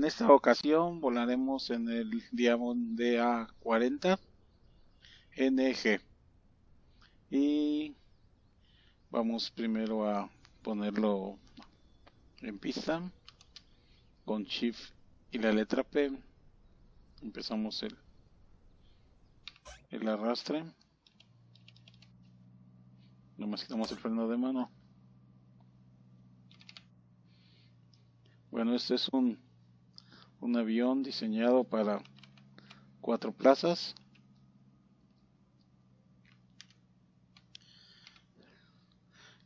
esta ocasión volaremos en el Diamond DA40 NG y vamos primero a ponerlo en pista con Shift y la letra P. Empezamos el arrastre, nomás quitamos el freno de mano. Bueno, este es un avión diseñado para 4 plazas.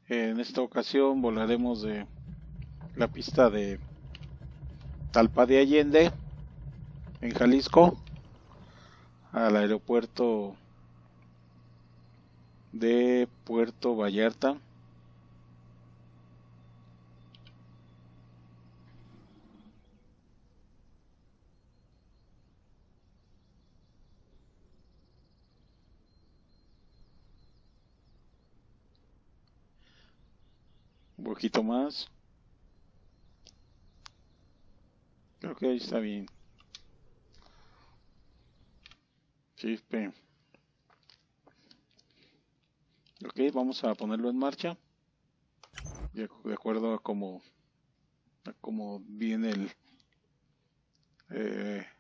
En esta ocasión volaremos de la pista de Talpa de Allende, en Jalisco, al aeropuerto de Puerto Vallarta. Un poquito más. Creo que ahí está bien. Chispe. Ok, vamos a ponerlo en marcha. De acuerdo a cómo viene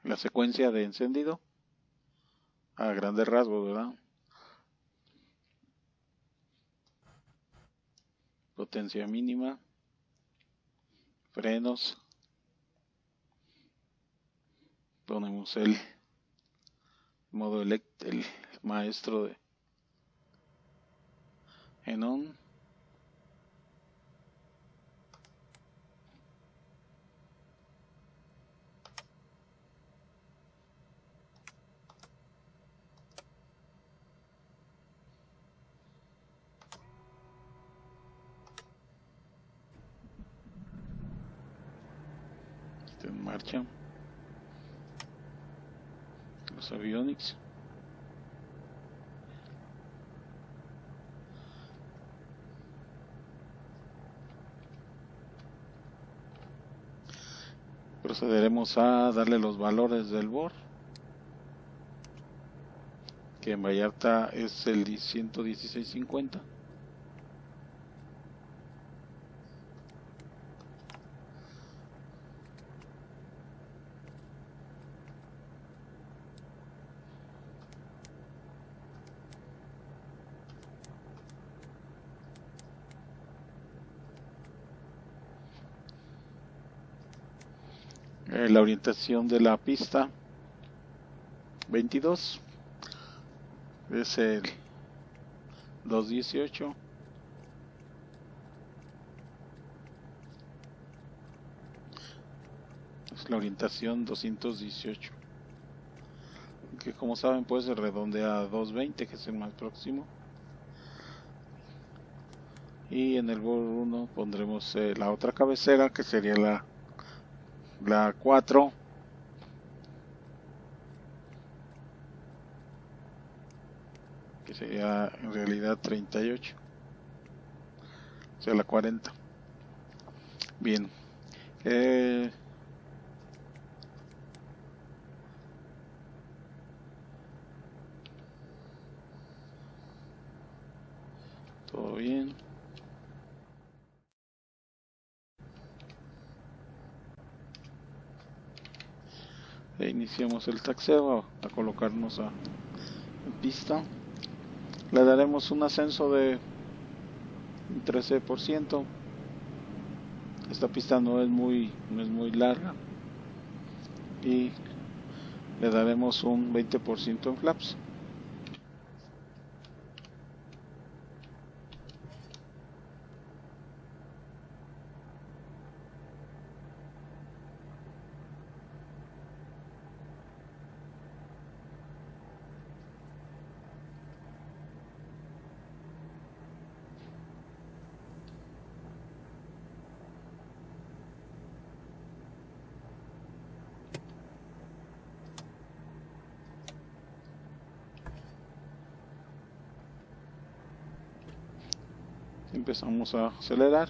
la secuencia de encendido. A grandes rasgos, ¿verdad? Potencia mínima. Frenos. Ponemos el modo el maestro de Xenon. Está en marcha. Los avionics. Procederemos a darle los valores del BOR, que en Vallarta es el 116.50. La orientación de la pista 22 es el 218. Es la orientación 218, que como saben pues se redondea a 220, que es el más próximo. Y en el BOR 1 pondremos la otra cabecera, que sería la 4, que sería en realidad 38, o sea la 40. Bien, todo bien. Iniciamos el taxeo a colocarnos en pista. Le daremos un ascenso de un 13%. Esta pista no es muy larga y le daremos un 20% en flaps. Empezamos a acelerar.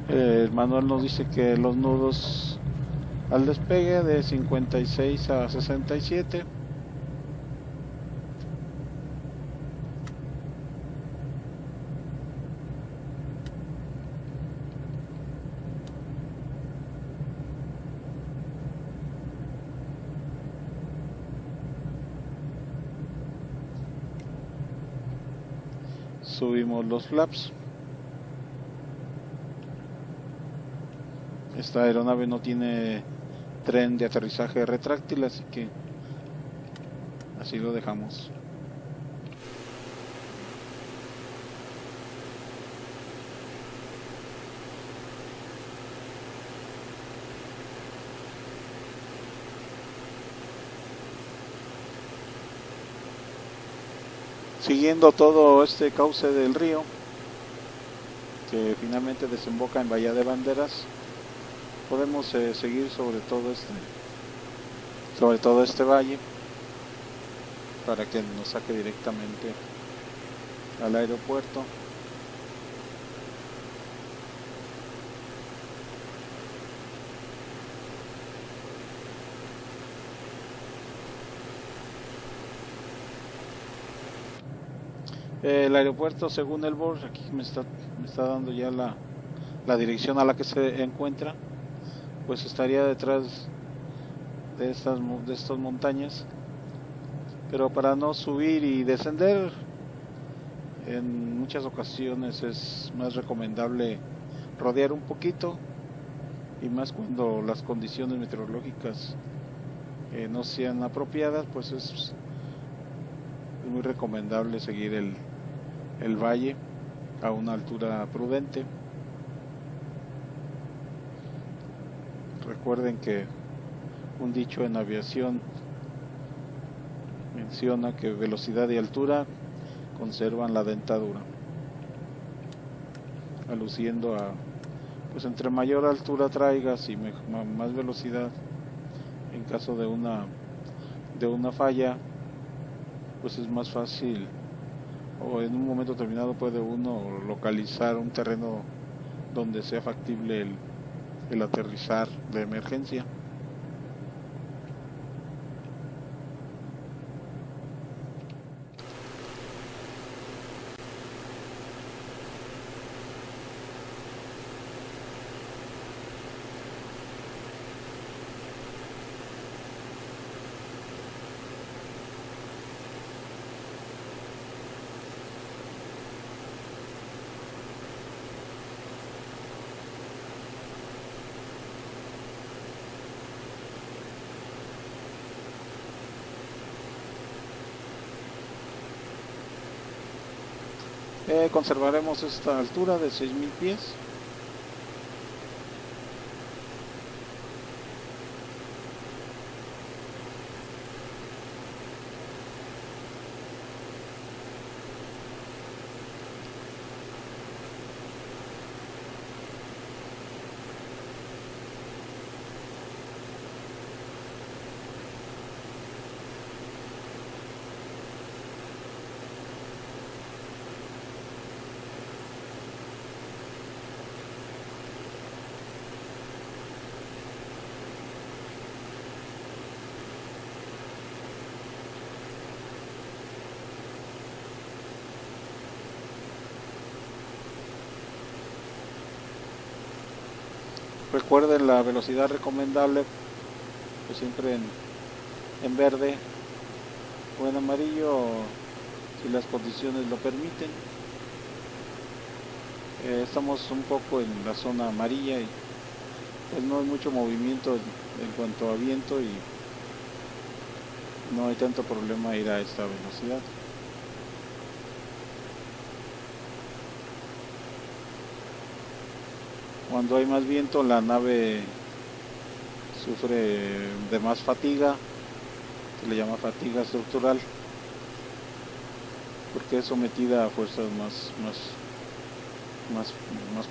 El manual nos dice que los nudos al despegue de 56 a 67. Subimos los flaps. Esta aeronave no tiene tren de aterrizaje retráctil, así que así lo dejamos. Siguiendo todo este cauce del río, que finalmente desemboca en Bahía de Banderas, podemos seguir sobre todo este valle para que nos saque directamente al aeropuerto. El aeropuerto, según el board, aquí me está dando ya la dirección a la que se encuentra, pues estaría detrás de estas montañas, pero para no subir y descender en muchas ocasiones es más recomendable rodear un poquito, y más cuando las condiciones meteorológicas no sean apropiadas, pues es muy recomendable seguir el valle a una altura prudente. Recuerden que un dicho en aviación menciona que velocidad y altura conservan la dentadura, aluciendo a, pues entre mayor altura traigas y más velocidad, en caso de una falla, pues es más fácil, o en un momento determinado puede uno localizar un terreno donde sea factible el aterrizar de emergencia. Conservaremos esta altura de 6000 pies. Recuerden la velocidad recomendable, pues siempre en verde o en amarillo, si las condiciones lo permiten. Estamos un poco en la zona amarilla y pues no hay mucho movimiento en cuanto a viento, y no hay tanto problema ir a esta velocidad. Cuando hay más viento, la nave sufre de más fatiga, se le llama fatiga estructural, porque es sometida a fuerzas más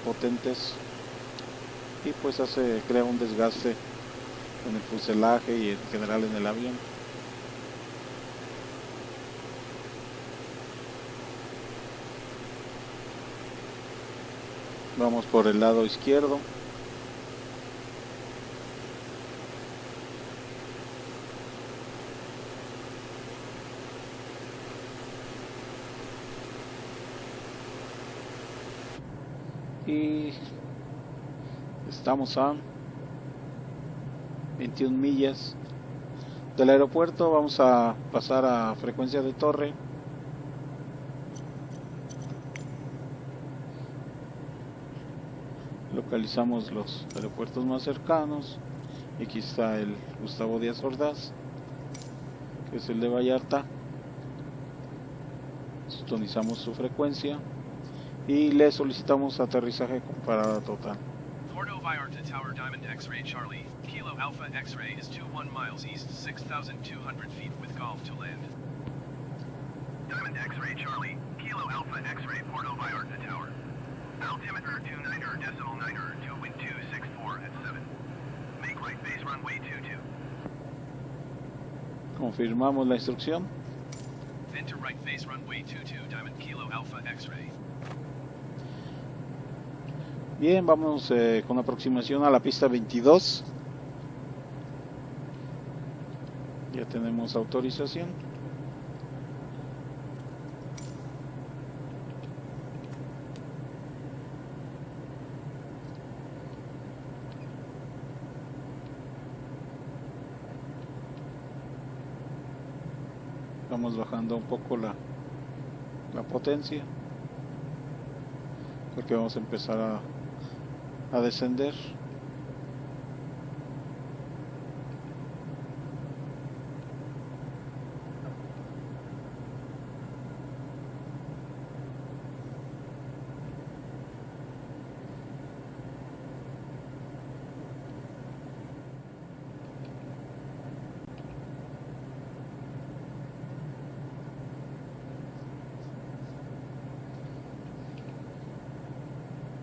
potentes, y pues crea un desgaste en el fuselaje y en general en el avión. Vamos por el lado izquierdo. Y estamos a 21 millas del aeropuerto. Vamos a pasar a frecuencia de torre. Localizamos los aeropuertos más cercanos. Aquí está el Gustavo Díaz Ordaz, que es el de Vallarta. Sintonizamos su frecuencia y le solicitamos aterrizaje con parada total. Porto Vallarta Tower Diamond X-Ray Charlie, Kilo Alpha X-Ray is 21 miles east, 6,200 feet with golf to land. Diamond X-Ray Charlie, Kilo Alpha X-Ray Porto Vallarta Tower. Altimeter 29.9, 2 wind 264 at 7. Make right base runway 22. Confirmamos la instrucción. Enter right face runway 22, Diamond Kilo Alpha X-Ray. Bien, vamos con aproximación a la pista 22. Ya tenemos autorización. Vamos bajando un poco la potencia, porque vamos a empezar a descender.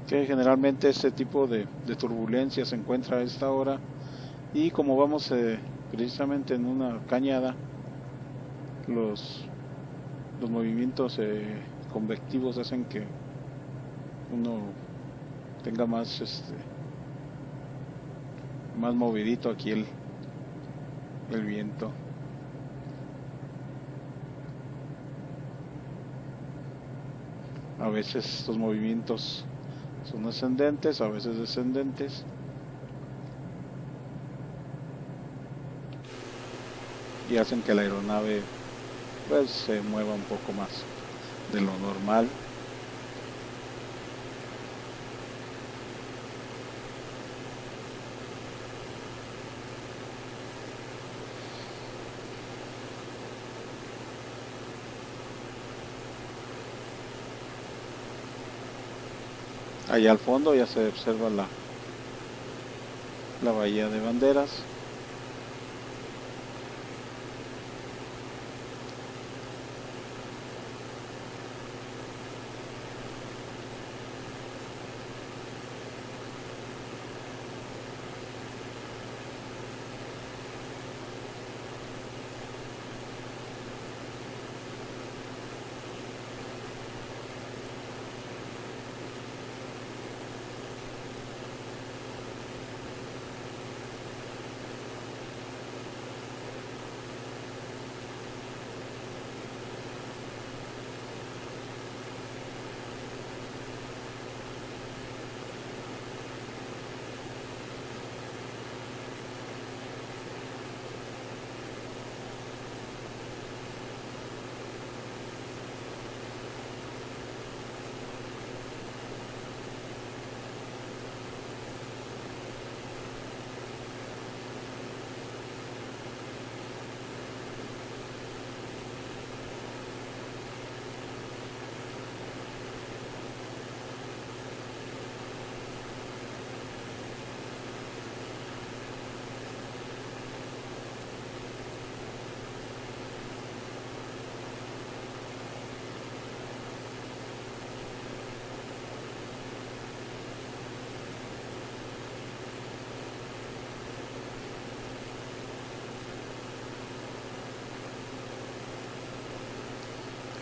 Que generalmente este tipo de turbulencia se encuentra a esta hora, y como vamos precisamente en una cañada, los movimientos convectivos hacen que uno tenga más más movidito aquí el viento. A veces estos movimientos son ascendentes, a veces descendentes. Y hacen que la aeronave pues se mueva un poco más de lo normal. Allá al fondo ya se observa la bahía de Banderas.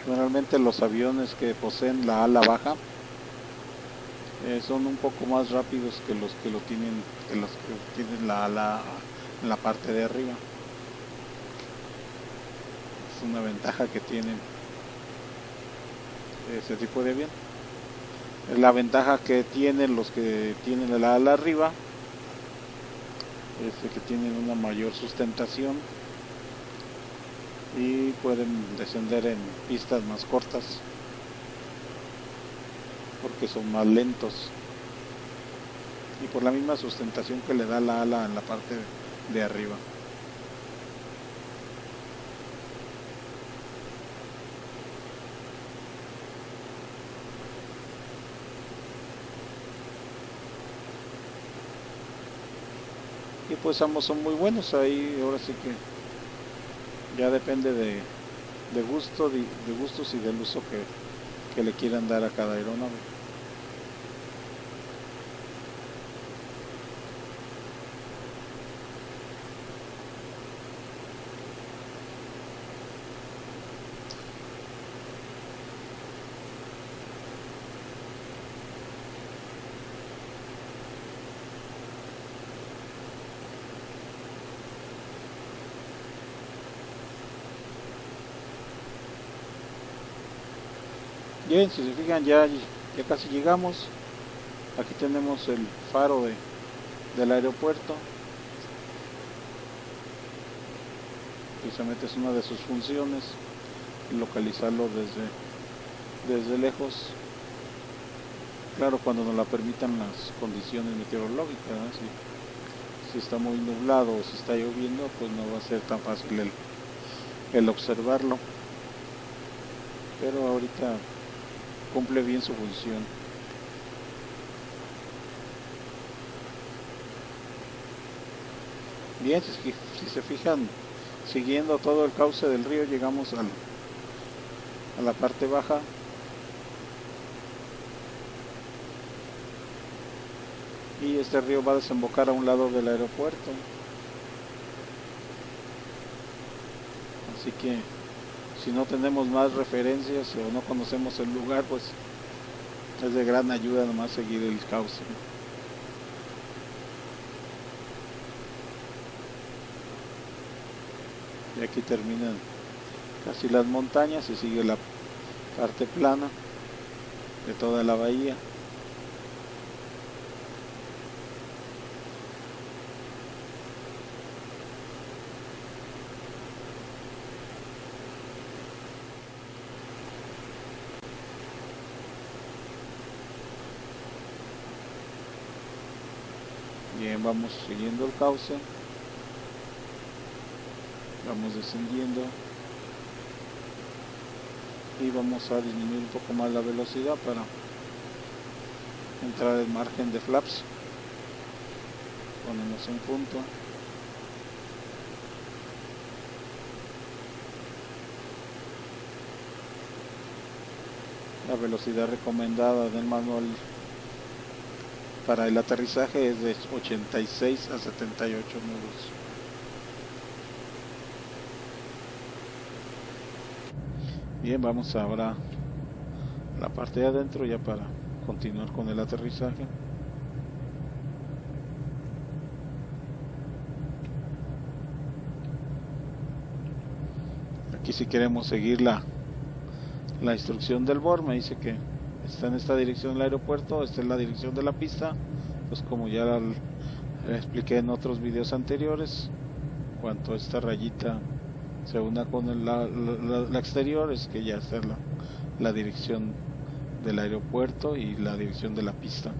Generalmente los aviones que poseen la ala baja son un poco más rápidos que los que lo tienen, en la parte de arriba. Es una ventaja que tienen ese tipo de avión. La ventaja que tienen los que tienen el ala arriba es que tienen una mayor sustentación y pueden descender en pistas más cortas porque son más lentos, y por la misma sustentación que le da la ala en la parte de arriba. Y pues ambos son muy buenos. Ahí ahora sí que ya depende de gustos y del uso que le quieran dar a cada aeronave. Bien, si se fijan, ya casi llegamos. Aquí tenemos el faro del aeropuerto. Precisamente es una de sus funciones, localizarlo desde lejos. Claro, cuando nos la permitan las condiciones meteorológicas, ¿no? Si está muy nublado o si está lloviendo, pues no va a ser tan fácil el observarlo. Pero ahorita cumple bien su función. Bien, si se fijan, siguiendo todo el cauce del río, llegamos a la parte baja. Y este río va a desembocar a un lado del aeropuerto. Así que si no tenemos más referencias o no conocemos el lugar, pues es de gran ayuda nomás seguir el cauce. Y aquí terminan casi las montañas y sigue la parte plana de toda la bahía. Bien, vamos siguiendo el cauce, vamos descendiendo y vamos a disminuir un poco más la velocidad para entrar en margen de flaps. Ponemos un punto. La velocidad recomendada del manual para el aterrizaje es de 86 a 78 nudos. Bien, vamos ahora a la parte de adentro ya para continuar con el aterrizaje. Aquí si queremos seguir la instrucción del BOR, me dice que está en esta dirección el aeropuerto, esta es la dirección de la pista. Pues como ya expliqué en otros videos anteriores, cuanto esta rayita se una con la exterior, es que ya está la dirección del aeropuerto y la dirección de la pista.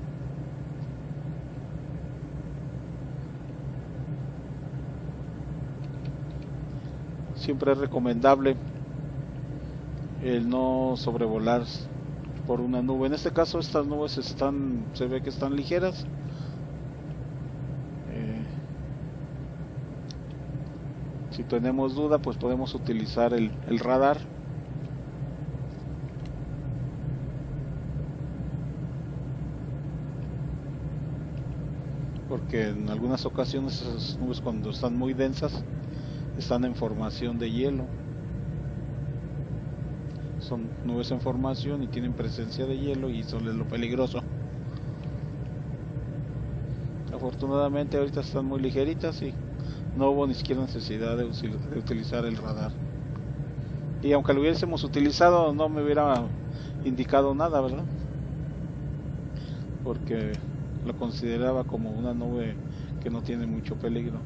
Siempre es recomendable el no sobrevolar por una nube. En este caso estas nubes se ve que están ligeras. Si tenemos duda, pues podemos utilizar el radar. Porque en algunas ocasiones esas nubes, cuando están muy densas, están en formación de hielo. Son nubes en formación y tienen presencia de hielo, y eso es lo peligroso. Afortunadamente ahorita están muy ligeritas y no hubo ni siquiera necesidad de utilizar el radar. Y aunque lo hubiésemos utilizado no me hubiera indicado nada, ¿verdad? Porque lo consideraba como una nube que no tiene mucho peligro.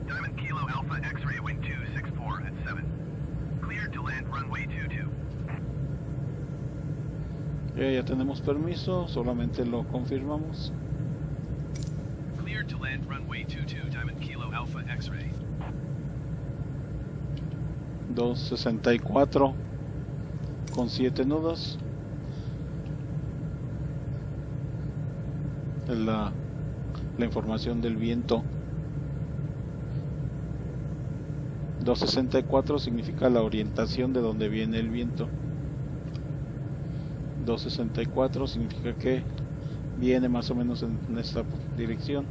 Diamond Kilo Alpha X-ray wind 264 at 7. Cleared to land runway 22. Ya tenemos permiso, solamente lo confirmamos. Cleared to land runway 22 Diamond Kilo Alpha X-ray. 264 con 7 nudos. Es la información del viento. 264 significa la orientación de donde viene el viento. 264 significa que viene más o menos en esta dirección,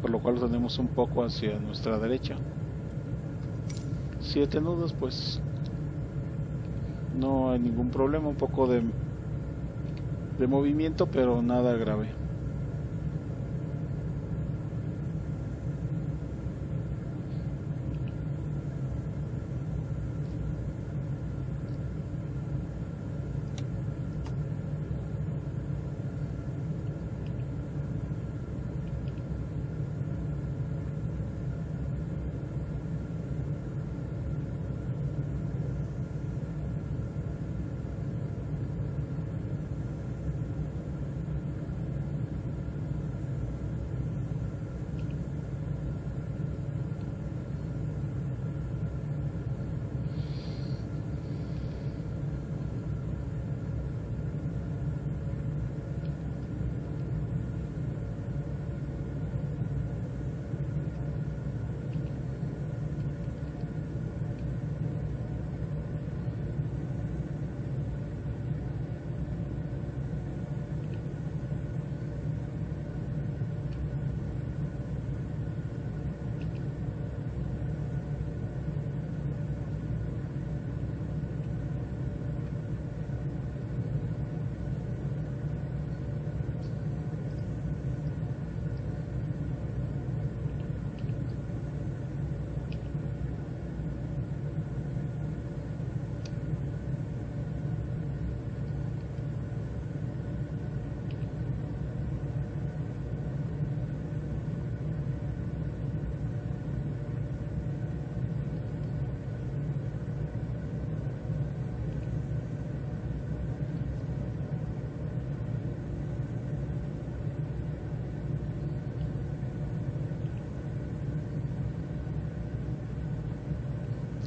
por lo cual lo tenemos un poco hacia nuestra derecha. 7 nudos, pues no hay ningún problema, un poco de movimiento, pero nada grave.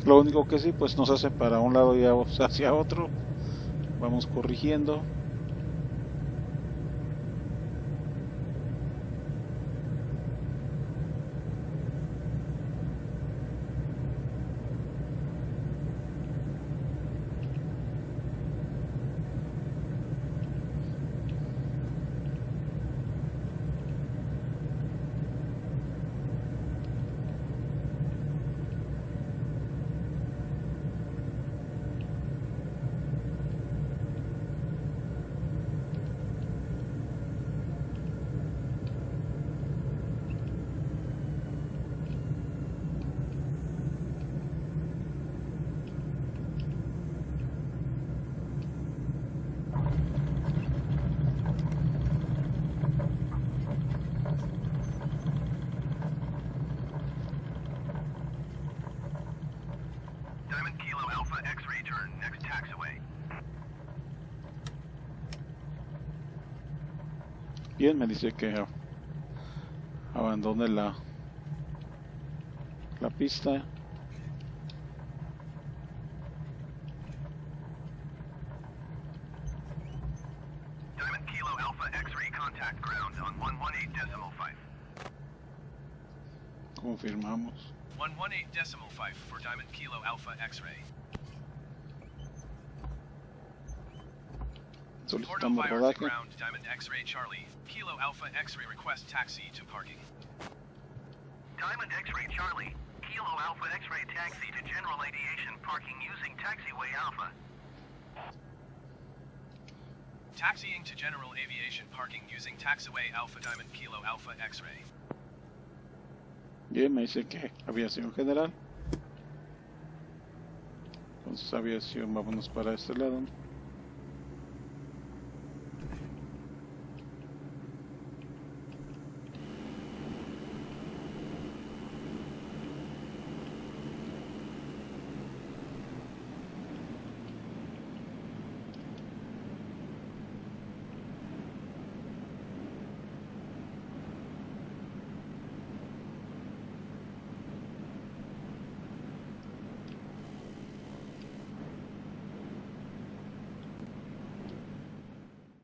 Lo único que sí, pues nos hace para un lado y hacia otro. Vamos corrigiendo. Diamond Kilo Alpha X-ray turn, next taxiway. Bien, me dice que abandone la pista. Diamond Kilo Kilo Alpha X-ray contact ground on 118.5. Confirmamos. 118.5 for Diamond Kilo Alpha X-ray. Port Solicitamos fire to rodaje. ground, Diamond X-ray Charlie. Kilo Alpha X-ray request taxi to parking. Diamond X-ray Charlie. Kilo Alpha X-ray taxi to general aviation parking using taxiway Alpha. Taxiing to general aviation parking using taxiway Alpha Diamond Kilo Alpha X-ray. Bien, me dice que aviación general. Entonces aviación, vámonos para este lado.